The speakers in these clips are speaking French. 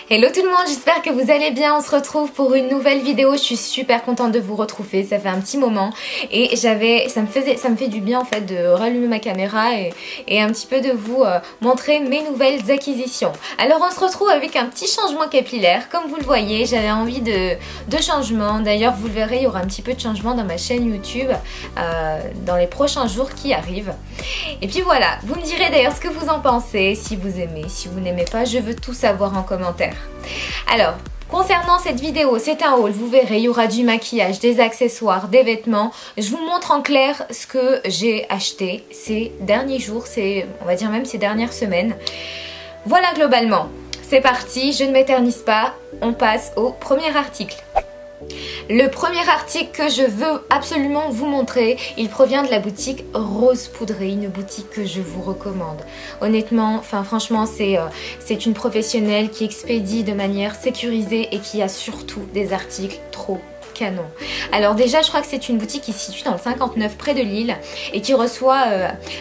Hello tout le monde, j'espère que vous allez bien. On se retrouve pour une nouvelle vidéo. Je suis super contente de vous retrouver, ça fait un petit moment et ça me fait du bien en fait de rallumer ma caméra et un petit peu de vous montrer mes nouvelles acquisitions. Alors on se retrouve avec un petit changement capillaire. Comme vous le voyez, j'avais envie de changement. D'ailleurs vous le verrez, il y aura un petit peu de changement dans ma chaîne YouTube dans les prochains jours qui arrivent. Et puis voilà, vous me direz d'ailleurs ce que vous en pensez, si vous aimez, si vous n'aimez pas, je veux tout savoir en commentaire. Alors, concernant cette vidéo, c'est un haul, vous verrez, il y aura du maquillage, des accessoires, des vêtements. Je vous montre en clair ce que j'ai acheté ces derniers jours, on va dire même ces dernières semaines. Voilà globalement, c'est parti, je ne m'éternise pas, on passe au premier article. Le premier article que je veux absolument vous montrer, il provient de la boutique Rose Poudrée, une boutique que je vous recommande. Honnêtement, franchement, c'est une professionnelle qui expédie de manière sécurisée et qui a surtout des articles trop canon. Alors déjà, je crois que c'est une boutique qui se situe dans le 59 près de Lille et qui reçoit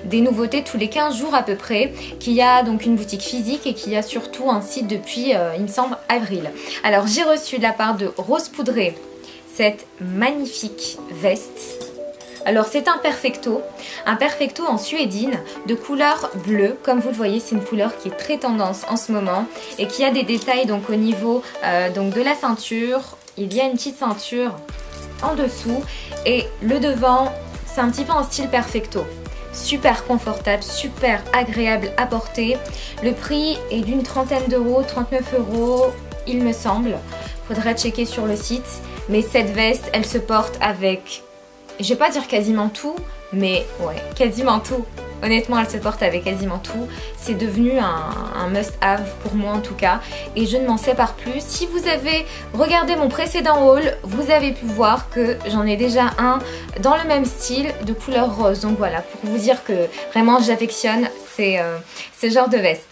des nouveautés tous les 15 jours à peu près, qui a donc une boutique physique et qui a surtout un site depuis, il me semble, avril. Alors j'ai reçu de la part de Rose Poudrée cette magnifique veste. Alors c'est un perfecto en suédine de couleur bleue. Comme vous le voyez, c'est une couleur qui est très tendance en ce moment et qui a des détails donc au niveau donc de la ceinture. Il y a une petite ceinture en dessous et le devant, c'est un petit peu en style perfecto. Super confortable, super agréable à porter. Le prix est d'une trentaine d'euros, 39 € il me semble. Faudra checker sur le site. Mais cette veste, elle se porte avec, je vais pas dire quasiment tout, mais ouais, quasiment tout. Honnêtement, elle se porte avec quasiment tout. C'est devenu un must-have pour moi en tout cas. Et je ne m'en sépare plus. Si vous avez regardé mon précédent haul, vous avez pu voir que j'en ai déjà un dans le même style de couleur rose. Donc voilà, pour vous dire que vraiment j'affectionne ce genre de veste.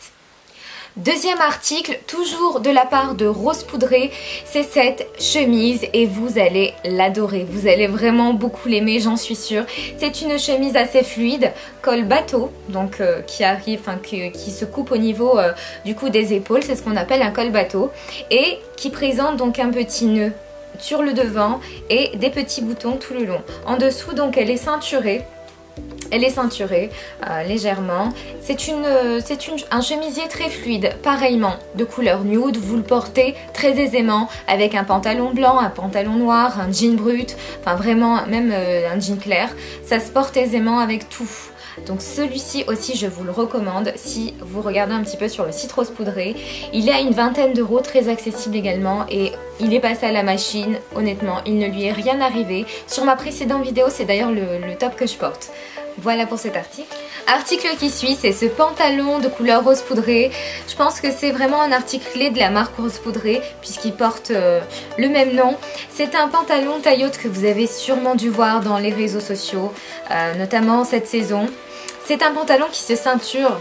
Deuxième article, toujours de la part de Rose Poudrée, c'est cette chemise et vous allez l'adorer. Vous allez vraiment beaucoup l'aimer, j'en suis sûre. C'est une chemise assez fluide, col bateau, donc qui arrive, qui se coupe au niveau du coup des épaules, c'est ce qu'on appelle un col bateau, et qui présente donc un petit nœud sur le devant et des petits boutons tout le long. En dessous donc elle est ceinturée. Elle est ceinturée légèrement. C'est un chemisier très fluide, pareillement de couleur nude. Vous le portez très aisément avec un pantalon blanc, un pantalon noir, un jean brut, enfin vraiment même un jean clair. Ça se porte aisément avec tout. Donc celui-ci aussi je vous le recommande si vous regardez un petit peu sur le site Rose Poudrée. Il est à une vingtaine d'euros, très accessible également et il est passé à la machine. Honnêtement, il ne lui est rien arrivé. Sur ma précédente vidéo, c'est d'ailleurs le top que je porte. Voilà pour cet article. Article qui suit, c'est ce pantalon de couleur Rose Poudrée. Je pense que c'est vraiment un article clé de la marque Rose Poudrée puisqu'il porte le même nom. C'est un pantalon taille haute que vous avez sûrement dû voir dans les réseaux sociaux, notamment cette saison. C'est un pantalon qui se ceinture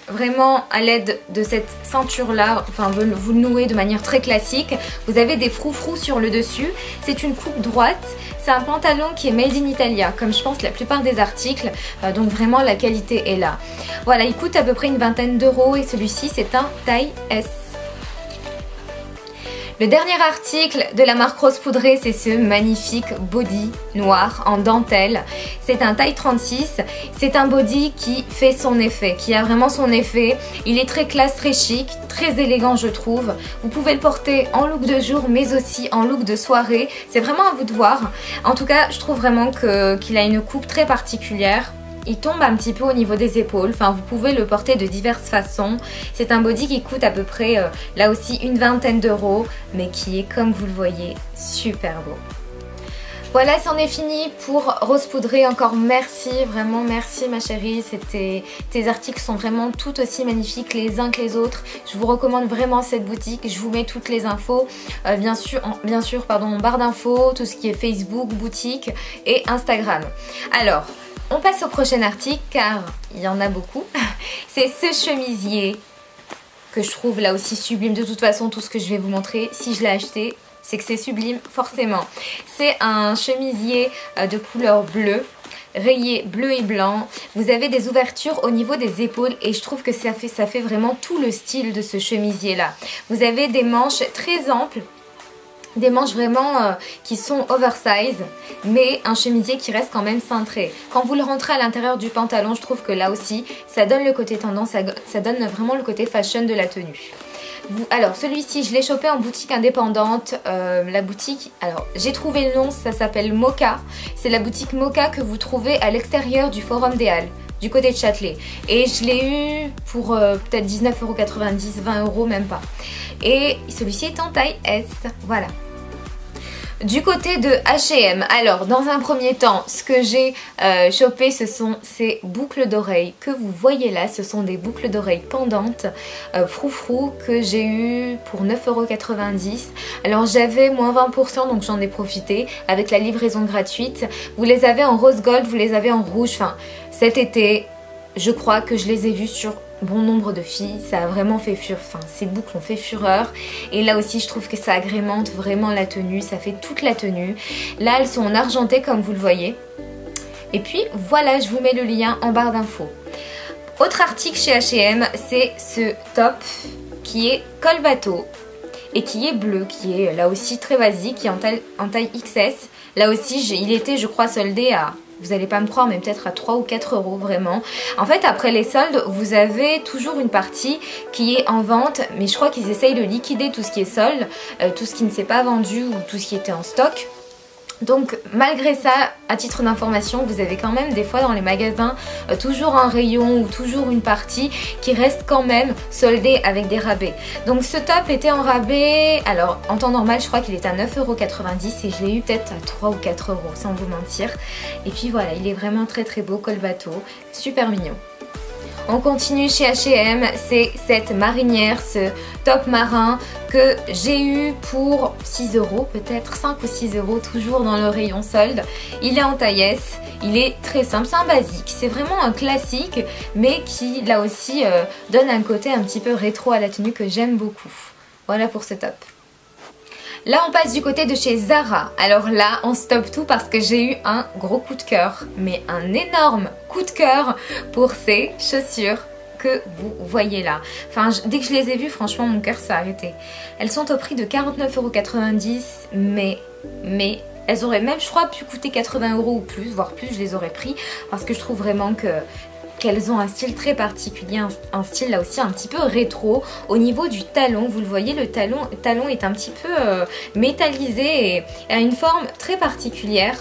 vraiment à l'aide de cette ceinture là, enfin vous le nouez de manière très classique. Vous avez des froufrous sur le dessus, c'est une coupe droite, c'est un pantalon qui est made in Italia comme je pense la plupart des articles, donc vraiment la qualité est là. Voilà, il coûte à peu près une vingtaine d'euros et celui-ci c'est un taille S. Le dernier article de la marque Rose Poudrée, c'est ce magnifique body noir en dentelle. C'est un taille 36. C'est un body qui fait son effet, qui a vraiment son effet. Il est très classe, très chic, très élégant je trouve. Vous pouvez le porter en look de jour mais aussi en look de soirée. C'est vraiment à vous de voir. En tout cas, je trouve vraiment qu'il a une coupe très particulière. Il tombe un petit peu au niveau des épaules, enfin vous pouvez le porter de diverses façons. C'est un body qui coûte à peu près là aussi une vingtaine d'euros, mais qui est comme vous le voyez super beau. Voilà, c'en est fini pour Rose Poudrée. Encore merci, vraiment merci ma chérie. Tes articles sont vraiment tout aussi magnifiques les uns que les autres. Je vous recommande vraiment cette boutique. Je vous mets toutes les infos, bien sûr, en barre d'infos, tout ce qui est Facebook, boutique et Instagram. Alors, on passe au prochain article car il y en a beaucoup. C'est ce chemisier que je trouve là aussi sublime. De toute façon, tout ce que je vais vous montrer, si je l'ai acheté, c'est que c'est sublime forcément. C'est un chemisier de couleur bleue. rayé bleu et blanc. Vous avez des ouvertures au niveau des épaules et je trouve que ça fait vraiment tout le style de ce chemisier là. Vous avez des manches très amples, des manches vraiment qui sont oversize, mais un chemisier qui reste quand même cintré. Quand vous le rentrez à l'intérieur du pantalon, je trouve que là aussi ça donne le côté tendance, ça donne vraiment le côté fashion de la tenue. Alors celui-ci je l'ai chopé en boutique indépendante, la boutique, alors j'ai trouvé le nom, ça s'appelle Mocha, c'est la boutique Mocha que vous trouvez à l'extérieur du Forum des Halles, du côté de Châtelet, et je l'ai eu pour peut-être 19,90 €, 20 €, même pas, et celui-ci est en taille S, voilà. Du côté de H&M, alors dans un premier temps, ce que j'ai chopé, ce sont ces boucles d'oreilles que vous voyez là. Ce sont des boucles d'oreilles pendantes froufrou que j'ai eu pour 9,90 €. Alors j'avais moins 20%, donc j'en ai profité avec la livraison gratuite. Vous les avez en rose gold, vous les avez en rouge. Enfin, cet été, je crois que je les ai vus sur bon nombre de filles, ça a vraiment fait fureur, enfin ces boucles ont fait fureur, et là aussi je trouve que ça agrémente vraiment la tenue, ça fait toute la tenue. Là elles sont en argenté comme vous le voyez, et puis voilà, je vous mets le lien en barre d'infos. Autre article chez H&M, c'est ce top qui est col bateau et qui est bleu, qui est là aussi très basique, qui est en taille XS. Là aussi il était je crois soldé à... Vous n'allez pas me croire, mais peut-être à 3 ou 4 € vraiment. En fait, après les soldes, vous avez toujours une partie qui est en vente. Mais je crois qu'ils essayent de liquider tout ce qui est solde, tout ce qui ne s'est pas vendu ou tout ce qui était en stock. Donc malgré ça, à titre d'information, vous avez quand même des fois dans les magasins toujours un rayon ou toujours une partie qui reste quand même soldée avec des rabais. Donc ce top était en rabais, alors en temps normal je crois qu'il est à 9,90 € et je l'ai eu peut-être à 3 ou 4 € sans vous mentir. Et puis voilà, il est vraiment très très beau, col bateau, super mignon. On continue chez H&M, c'est cette marinière, ce top marin que j'ai eu pour 6 € peut-être, 5 ou 6 €, toujours dans le rayon solde. Il est en taille S, il est très simple, c'est un basique, c'est vraiment un classique mais qui là aussi donne un côté un petit peu rétro à la tenue que j'aime beaucoup. Voilà pour ce top. Là on passe du côté de chez Zara. Alors là on stoppe tout parce que j'ai eu un gros coup de cœur, mais un énorme coup de cœur pour ces chaussures que vous voyez là. Enfin dès que je les ai vues, franchement mon cœur s'est arrêté. Elles sont au prix de 49,90 €, mais elles auraient même je crois pu coûter 80 € ou plus, voire plus, je les aurais pris parce que je trouve vraiment qu'elles ont un style très particulier, un style là aussi un petit peu rétro. Au niveau du talon, vous le voyez, le talon est un petit peu métallisé et a une forme très particulière.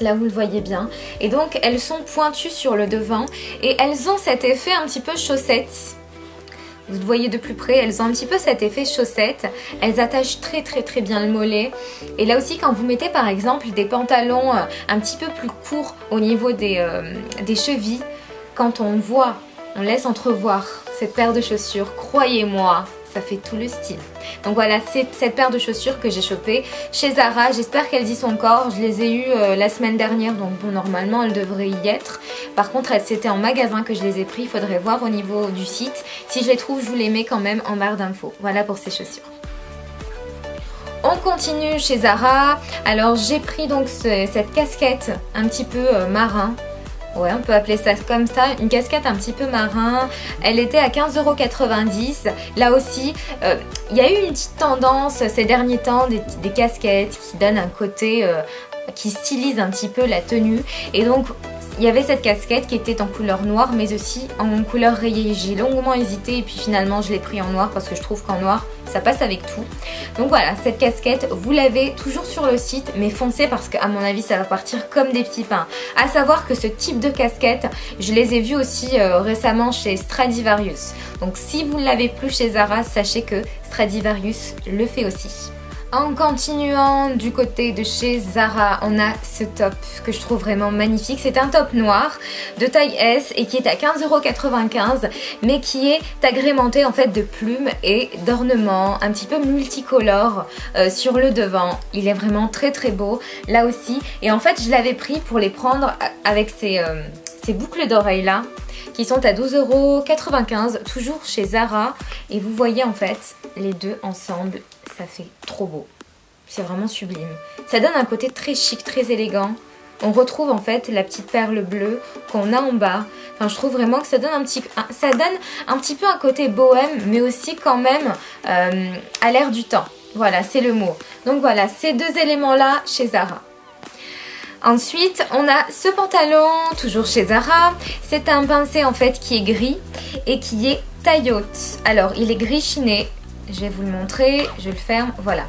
Là vous le voyez bien, et donc elles sont pointues sur le devant et elles ont cet effet un petit peu chaussette. Vous le voyez de plus près, elles ont un petit peu cet effet chaussette. Elles attachent très très bien le mollet. Et là aussi quand vous mettez par exemple des pantalons un petit peu plus courts au niveau des chevilles, quand on laisse entrevoir cette paire de chaussures, croyez-moi, ça fait tout le style. Donc voilà, c'est cette paire de chaussures que j'ai chopée chez Zara. J'espère qu'elles y sont encore. Je les ai eues la semaine dernière, donc bon, normalement elles devraient y être. Par contre, c'était en magasin que je les ai pris. Il faudrait voir au niveau du site. Si je les trouve, je vous les mets quand même en barre d'infos. Voilà pour ces chaussures. On continue chez Zara. Alors j'ai pris donc cette casquette un petit peu marin. Ouais, on peut appeler ça comme ça, une casquette un petit peu marin. Elle était à 15,90 €. Là aussi, il y a eu une petite tendance ces derniers temps des casquettes qui donnent un côté, qui stylise un petit peu la tenue. Et donc, il y avait cette casquette qui était en couleur noire mais aussi en couleur rayée. J'ai longuement hésité et puis finalement je l'ai pris en noir parce que je trouve qu'en noir ça passe avec tout. Donc voilà, cette casquette vous l'avez toujours sur le site mais foncez parce qu'à mon avis ça va partir comme des petits pains. À savoir que ce type de casquette, je les ai vues aussi récemment chez Stradivarius. Donc si vous ne l'avez plus chez Zara, sachez que Stradivarius le fait aussi. En continuant du côté de chez Zara, on a ce top que je trouve vraiment magnifique. C'est un top noir de taille S et qui est à 15,95 € mais qui est agrémenté en fait de plumes et d'ornements un petit peu multicolores sur le devant. Il est vraiment très très beau là aussi. Et en fait je l'avais pris pour les prendre avec ces boucles d'oreilles là qui sont à 12,95 € toujours chez Zara. Et vous voyez en fait les deux ensemble, ça fait trop beau. C'est vraiment sublime. Ça donne un côté très chic, très élégant. on retrouve en fait la petite perle bleue qu'on a en bas. Enfin, je trouve vraiment que ça donne un petit peu un côté bohème, mais aussi quand même à l'air du temps. Voilà, c'est le mot. Donc voilà, ces deux éléments-là chez Zara. Ensuite, on a ce pantalon, toujours chez Zara. C'est un pincé en fait qui est gris et qui est taille haute. Alors, il est gris chiné. Je vais vous le montrer, je le ferme, voilà.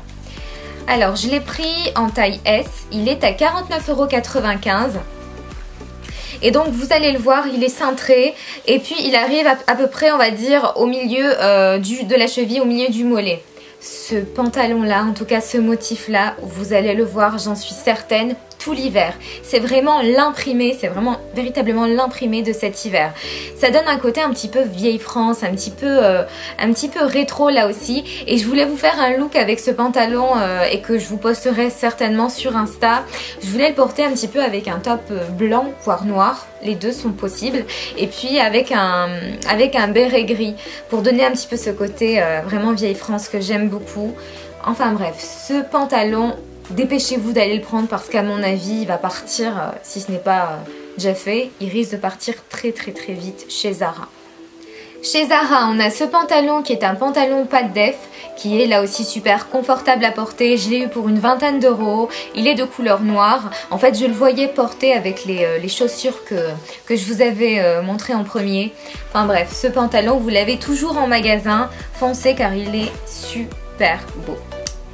Alors, je l'ai pris en taille S. Il est à 49,95 €. Et donc, vous allez le voir, il est cintré. Et puis, il arrive à peu près, on va dire, au milieu de la cheville, au milieu du mollet. Ce pantalon-là, en tout cas ce motif-là, vous allez le voir, j'en suis certaine, tout l'hiver. C'est vraiment l'imprimé, c'est vraiment véritablement l'imprimé de cet hiver. Ça donne un côté un petit peu vieille France, un petit peu rétro là aussi. Et je voulais vous faire un look avec ce pantalon et que je vous posterai certainement sur Insta. Je voulais le porter un petit peu avec un top blanc, voire noir. Les deux sont possibles. Et puis avec un béret gris pour donner un petit peu ce côté vraiment vieille France que j'aime beaucoup. Enfin bref, ce pantalon, dépêchez-vous d'aller le prendre parce qu'à mon avis, il va partir, si ce n'est pas déjà fait, il risque de partir très vite chez Zara. Chez Zara, on a ce pantalon qui est un pantalon pas de def, qui est là aussi super confortable à porter. Je l'ai eu pour une vingtaine d'euros. Il est de couleur noire. En fait, je le voyais porter avec les chaussures que je vous avais montré en premier. Enfin bref, ce pantalon, vous l'avez toujours en magasin. Foncez car il est super beau.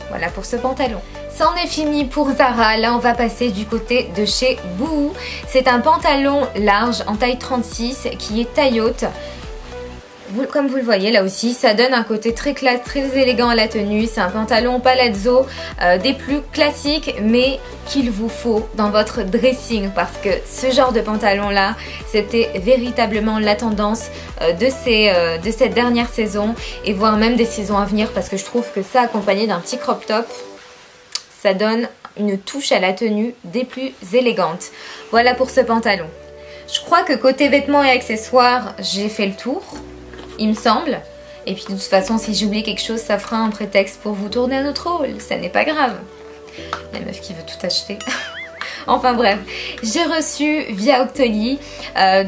Voilà pour ce pantalon. C'en est fini pour Zara. Là, on va passer du côté de chez Boohoo. C'est un pantalon large en taille 36 qui est taille haute. Comme vous le voyez là aussi, ça donne un côté très classe, très élégant à la tenue. C'est un pantalon palazzo des plus classiques mais qu'il vous faut dans votre dressing parce que ce genre de pantalon là, c'était véritablement la tendance de cette dernière saison et voire même des saisons à venir parce que je trouve que ça accompagné d'un petit crop top, ça donne une touche à la tenue des plus élégantes. Voilà pour ce pantalon. Je crois que côté vêtements et accessoires, j'ai fait le tour. Il me semble. Et puis de toute façon, si j'oublie quelque chose, ça fera un prétexte pour vous tourner à notre rôle. Ça n'est pas grave. La meuf qui veut tout acheter. Enfin bref, j'ai reçu via Octoly,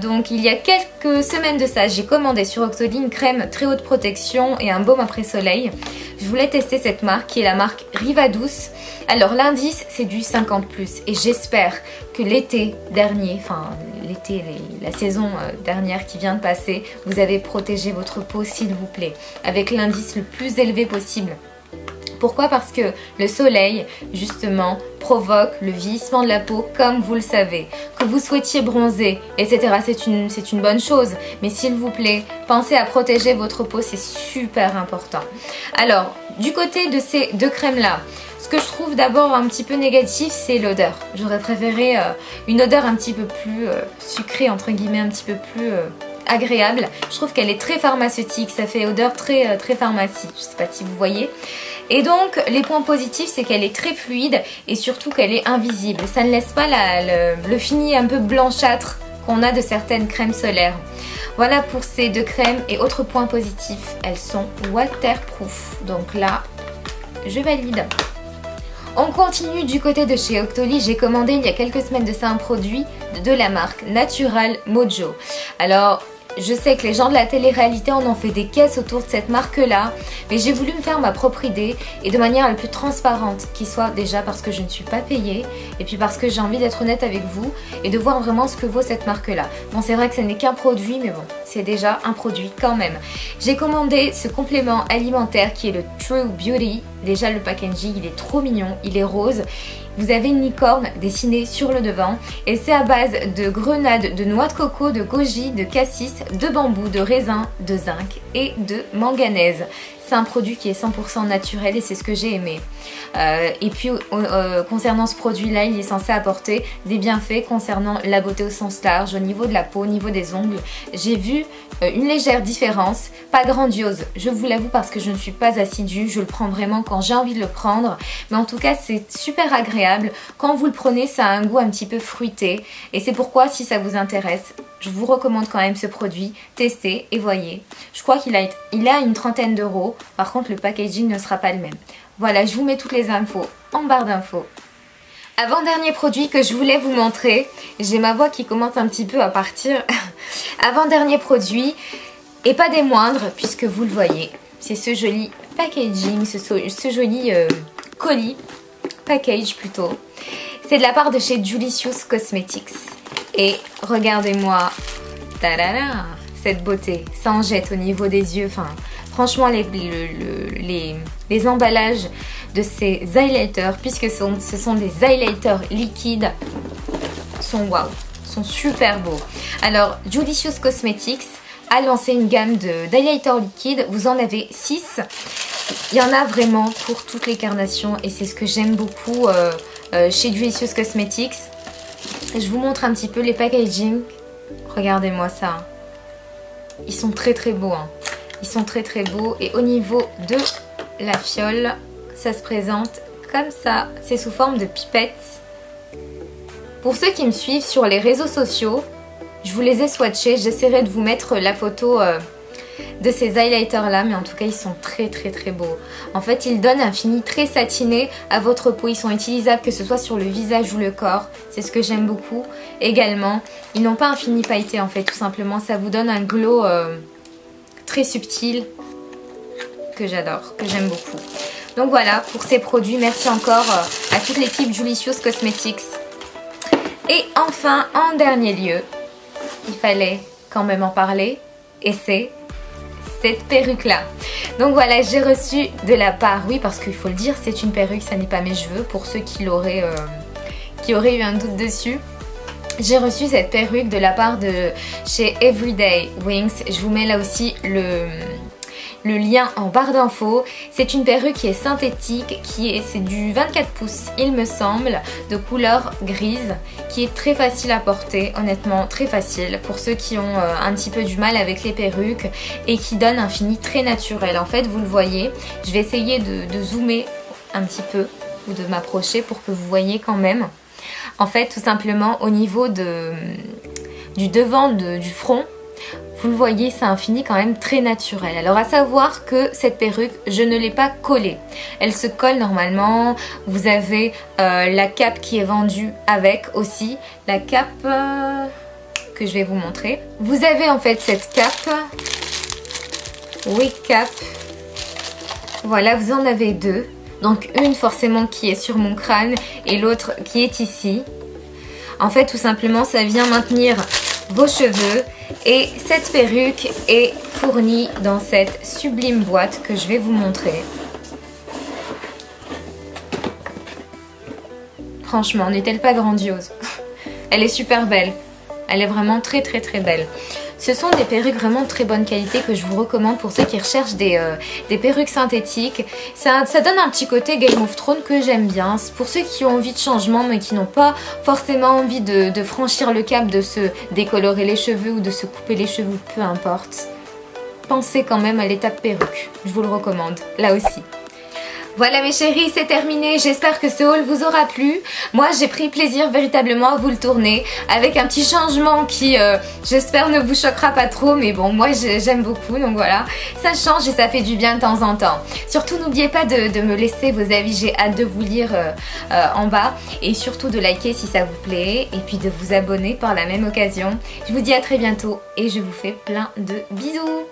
donc il y a quelques semaines de ça, j'ai commandé sur Octoly une crème très haute protection et un baume après soleil. Je voulais tester cette marque qui est la marque Riva Douce. Alors l'indice c'est du 50+, et j'espère que l'été dernier, enfin l'été, la saison dernière qui vient de passer, vous avez protégé votre peau s'il vous plaît, avec l'indice le plus élevé possible. Pourquoi? Parce que le soleil, justement, provoque le vieillissement de la peau, comme vous le savez. Que vous souhaitiez bronzer, etc., c'est une bonne chose. Mais s'il vous plaît, pensez à protéger votre peau, c'est super important. Alors, du côté de ces deux crèmes-là, ce que je trouve d'abord un petit peu négatif, c'est l'odeur. J'aurais préféré une odeur un petit peu plus sucrée, entre guillemets, un petit peu plus agréable. Je trouve qu'elle est très pharmaceutique, ça fait odeur très pharmacie. Je sais pas si vous voyez. Et donc les points positifs, c'est qu'elle est très fluide et surtout qu'elle est invisible. Ça ne laisse pas le fini un peu blanchâtre qu'on a de certaines crèmes solaires. Voilà pour ces deux crèmes. Et autre point positif, elles sont waterproof. Donc là, je valide. On continue du côté de chez Octoly. J'ai commandé il y a quelques semaines de ça un produit de la marque Natural Mojo. Alors, je sais que les gens de la télé-réalité en ont fait des caisses autour de cette marque-là, mais j'ai voulu me faire ma propre idée et de manière la plus transparente qui soit, déjà parce que je ne suis pas payée et puis parce que j'ai envie d'être honnête avec vous et de voir vraiment ce que vaut cette marque-là. Bon, c'est vrai que ce n'est qu'un produit, mais bon, c'est déjà un produit quand même. J'ai commandé ce complément alimentaire qui est le True Beauty. Déjà, le packaging, il est trop mignon, il est rose. Vous avez une licorne dessinée sur le devant et c'est à base de grenade, de noix de coco, de goji, de cassis, de bambou, de raisin, de zinc et de manganèse. C'est un produit qui est 100% naturel et c'est ce que j'ai aimé. Et puis concernant ce produit-là, il est censé apporter des bienfaits concernant la beauté au sens large, au niveau de la peau, au niveau des ongles. J'ai vu une légère différence, pas grandiose, je vous l'avoue parce que je ne suis pas assidue, je le prends vraiment quand j'ai envie de le prendre. Mais en tout cas, c'est super agréable. Quand vous le prenez, ça a un goût un petit peu fruité. Et c'est pourquoi, si ça vous intéresse, je vous recommande quand même ce produit. Testez et voyez. Je crois qu'il a une trentaine d'euros. Par contre, le packaging ne sera pas le même. Voilà, je vous mets toutes les infos en barre d'infos. Avant-dernier produit que je voulais vous montrer, j'ai ma voix qui commence un petit peu à partir. Avant-dernier produit, et pas des moindres, puisque vous le voyez, c'est ce joli packaging, ce joli colis, package plutôt. C'est de la part de chez Julicious Cosmetics. Et regardez-moi, tadada, cette beauté, ça en jette au niveau des yeux. Enfin, franchement, les emballages de ces highlighters, puisque ce sont des highlighters liquides, sont waouh, sont super beaux. Alors, Julicious Cosmetics a lancé une gamme d'highlighters liquides. Vous en avez 6. Il y en a vraiment pour toutes les carnations et c'est ce que j'aime beaucoup chez Julicious Cosmetics. Je vous montre un petit peu les packaging. Regardez-moi ça. Ils sont très très beaux. Hein. Ils sont très très beaux. Et au niveau de la fiole, ça se présente comme ça. C'est sous forme de pipette. Pour ceux qui me suivent sur les réseaux sociaux, je vous les ai swatchés. J'essaierai de vous mettre la photo de ces highlighters là, mais en tout cas ils sont très très très beaux. En fait ils donnent un fini très satiné à votre peau, ils sont utilisables que ce soit sur le visage ou le corps, c'est ce que j'aime beaucoup. Également ils n'ont pas un fini pailleté en fait, tout simplement ça vous donne un glow très subtil que j'adore, que j'aime beaucoup. Donc voilà pour ces produits, merci encore à toute l'équipe Julicious Cosmetics. Et enfin en dernier lieu, il fallait quand même en parler, et c'est cette perruque là. Donc voilà, j'ai reçu de la part, oui parce qu'il faut le dire, c'est une perruque, ça n'est pas mes cheveux, pour ceux qui auraient eu un doute dessus. J'ai reçu cette perruque de la part de chez Everyday Wings. Je vous mets là aussi le lien en barre d'infos. C'est une perruque qui est synthétique, c'est du 24 pouces il me semble, de couleur grise, qui est très facile à porter, honnêtement très facile pour ceux qui ont un petit peu du mal avec les perruques et qui donne un fini très naturel. En fait vous le voyez, je vais essayer de zoomer un petit peu ou de m'approcher pour que vous voyez quand même. En fait tout simplement au niveau du devant du front, vous le voyez, c'est un fini quand même très naturel. Alors à savoir que cette perruque, je ne l'ai pas collée. Elle se colle normalement. Vous avez la cape qui est vendue avec aussi. La cape que je vais vous montrer. Vous avez en fait cette cape. Wig cap. Voilà, vous en avez deux. Donc une forcément qui est sur mon crâne et l'autre qui est ici. En fait tout simplement ça vient maintenir vos cheveux. Et cette perruque est fournie dans cette sublime boîte que je vais vous montrer. Franchement, n'est-elle pas grandiose? Elle est super belle. Elle est vraiment très très très belle. Ce sont des perruques vraiment de très bonne qualité que je vous recommande pour ceux qui recherchent des perruques synthétiques. Ça donne un petit côté Game of Thrones que j'aime bien. Pour ceux qui ont envie de changement mais qui n'ont pas forcément envie de franchir le cap, de se décolorer les cheveux ou de se couper les cheveux, peu importe. Pensez quand même à l'étape perruque. Je vous le recommande, là aussi. Voilà mes chéris, c'est terminé, j'espère que ce haul vous aura plu. Moi j'ai pris plaisir véritablement à vous le tourner avec un petit changement qui j'espère ne vous choquera pas trop, mais bon moi j'aime beaucoup, donc voilà, ça change et ça fait du bien de temps en temps. Surtout n'oubliez pas de me laisser vos avis, j'ai hâte de vous lire en bas et surtout de liker si ça vous plaît et puis de vous abonner par la même occasion. Je vous dis à très bientôt et je vous fais plein de bisous.